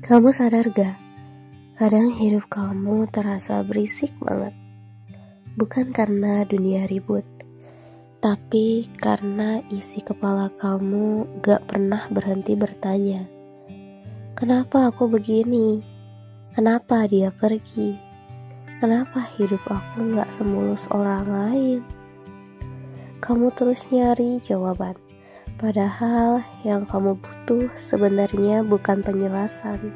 Kamu sadar gak? Kadang hidup kamu terasa berisik banget. Bukan karena dunia ribut, tapi karena isi kepala kamu gak pernah berhenti bertanya. Kenapa aku begini? Kenapa dia pergi? Kenapa hidup aku gak semulus orang lain? Kamu terus nyari jawaban. Padahal yang kamu butuh sebenarnya bukan penjelasan,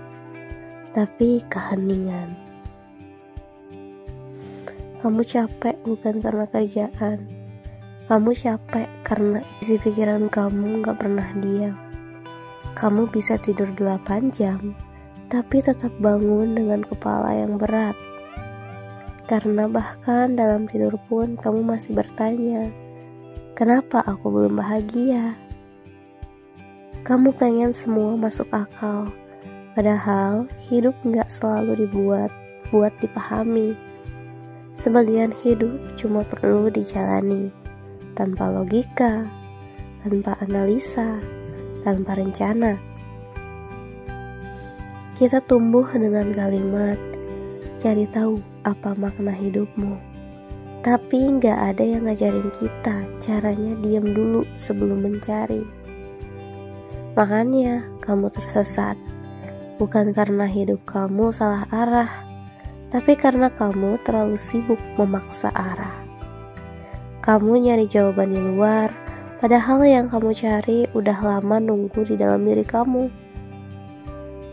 tapi keheningan. Kamu capek bukan karena kerjaan. Kamu capek karena isi pikiran kamu gak pernah diam. Kamu bisa tidur 8 jam, tapi tetap bangun dengan kepala yang berat. Karena bahkan dalam tidur pun kamu masih bertanya, kenapa aku belum bahagia? Kamu pengen semua masuk akal, padahal hidup gak selalu dibuat buat dipahami. Sebagian hidup cuma perlu dijalani, tanpa logika, tanpa analisa, tanpa rencana. Kita tumbuh dengan kalimat, cari tahu apa makna hidupmu. Tapi gak ada yang ngajarin kita caranya diam dulu sebelum mencari. Makanya kamu tersesat, bukan karena hidup kamu salah arah, tapi karena kamu terlalu sibuk memaksa arah. Kamu nyari jawaban di luar, padahal yang kamu cari udah lama nunggu di dalam diri kamu.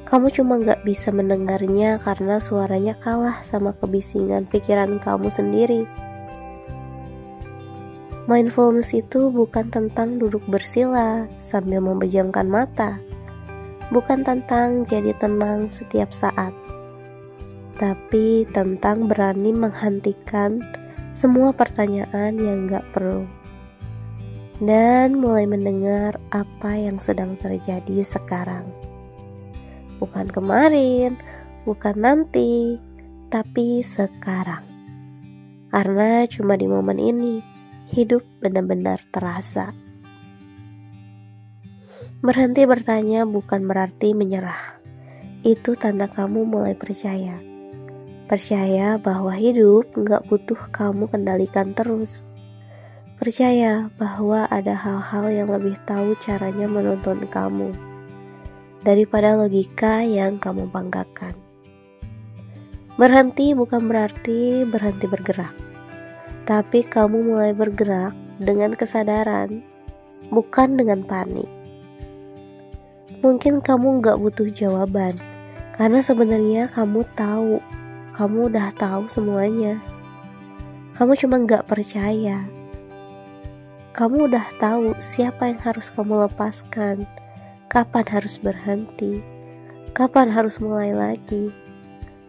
Kamu cuma gak bisa mendengarnya karena suaranya kalah sama kebisingan pikiran kamu sendiri. Mindfulness itu bukan tentang duduk bersila sambil memejamkan mata, bukan tentang jadi tenang setiap saat, tapi tentang berani menghentikan semua pertanyaan yang gak perlu dan mulai mendengar apa yang sedang terjadi sekarang. Bukan kemarin, bukan nanti, tapi sekarang. Karena cuma di momen ini hidup benar-benar terasa. Berhenti bertanya bukan berarti menyerah. Itu tanda kamu mulai percaya. Percaya bahwa hidup gak butuh kamu kendalikan terus. Percaya bahwa ada hal-hal yang lebih tahu caranya menuntun kamu daripada logika yang kamu banggakan. Berhenti bukan berarti berhenti bergerak, tapi kamu mulai bergerak dengan kesadaran, bukan dengan panik. Mungkin kamu gak butuh jawaban, karena sebenarnya kamu udah tahu semuanya. Kamu cuma gak percaya. Kamu udah tahu siapa yang harus kamu lepaskan, kapan harus berhenti, kapan harus mulai lagi.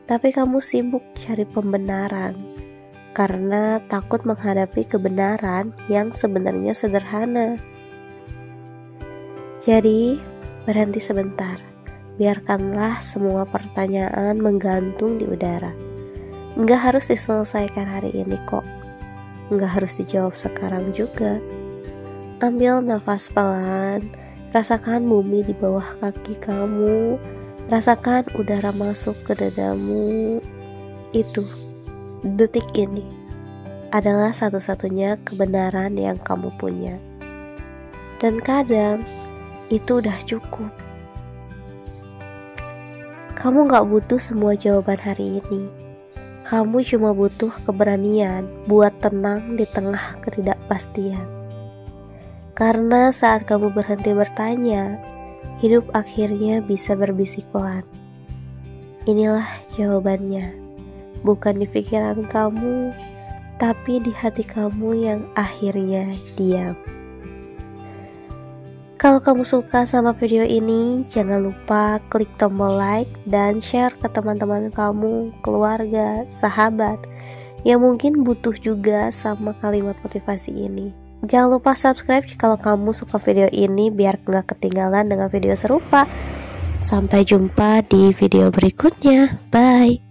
Tapi kamu sibuk cari pembenaran, karena takut menghadapi kebenaran yang sebenarnya sederhana. Jadi, berhenti sebentar. Biarkanlah semua pertanyaan menggantung di udara. Nggak harus diselesaikan hari ini kok. Nggak harus dijawab sekarang juga. Ambil nafas pelan, rasakan bumi di bawah kaki kamu, rasakan udara masuk ke dadamu. Itu detik ini adalah satu-satunya kebenaran yang kamu punya. Dan kadang itu udah cukup. Kamu gak butuh semua jawaban hari ini. Kamu cuma butuh keberanian buat tenang di tengah ketidakpastian. Karena saat kamu berhenti bertanya, hidup akhirnya bisa berbisik pelan. Inilah jawabannya. Bukan di pikiran kamu, tapi di hati kamu yang akhirnya diam. Kalau kamu suka sama video ini, jangan lupa klik tombol like dan share ke teman-teman kamu, keluarga, sahabat yang mungkin butuh juga sama kalimat motivasi ini. Jangan lupa subscribe kalau kamu suka video ini biar gak ketinggalan dengan video serupa. Sampai jumpa di video berikutnya. Bye.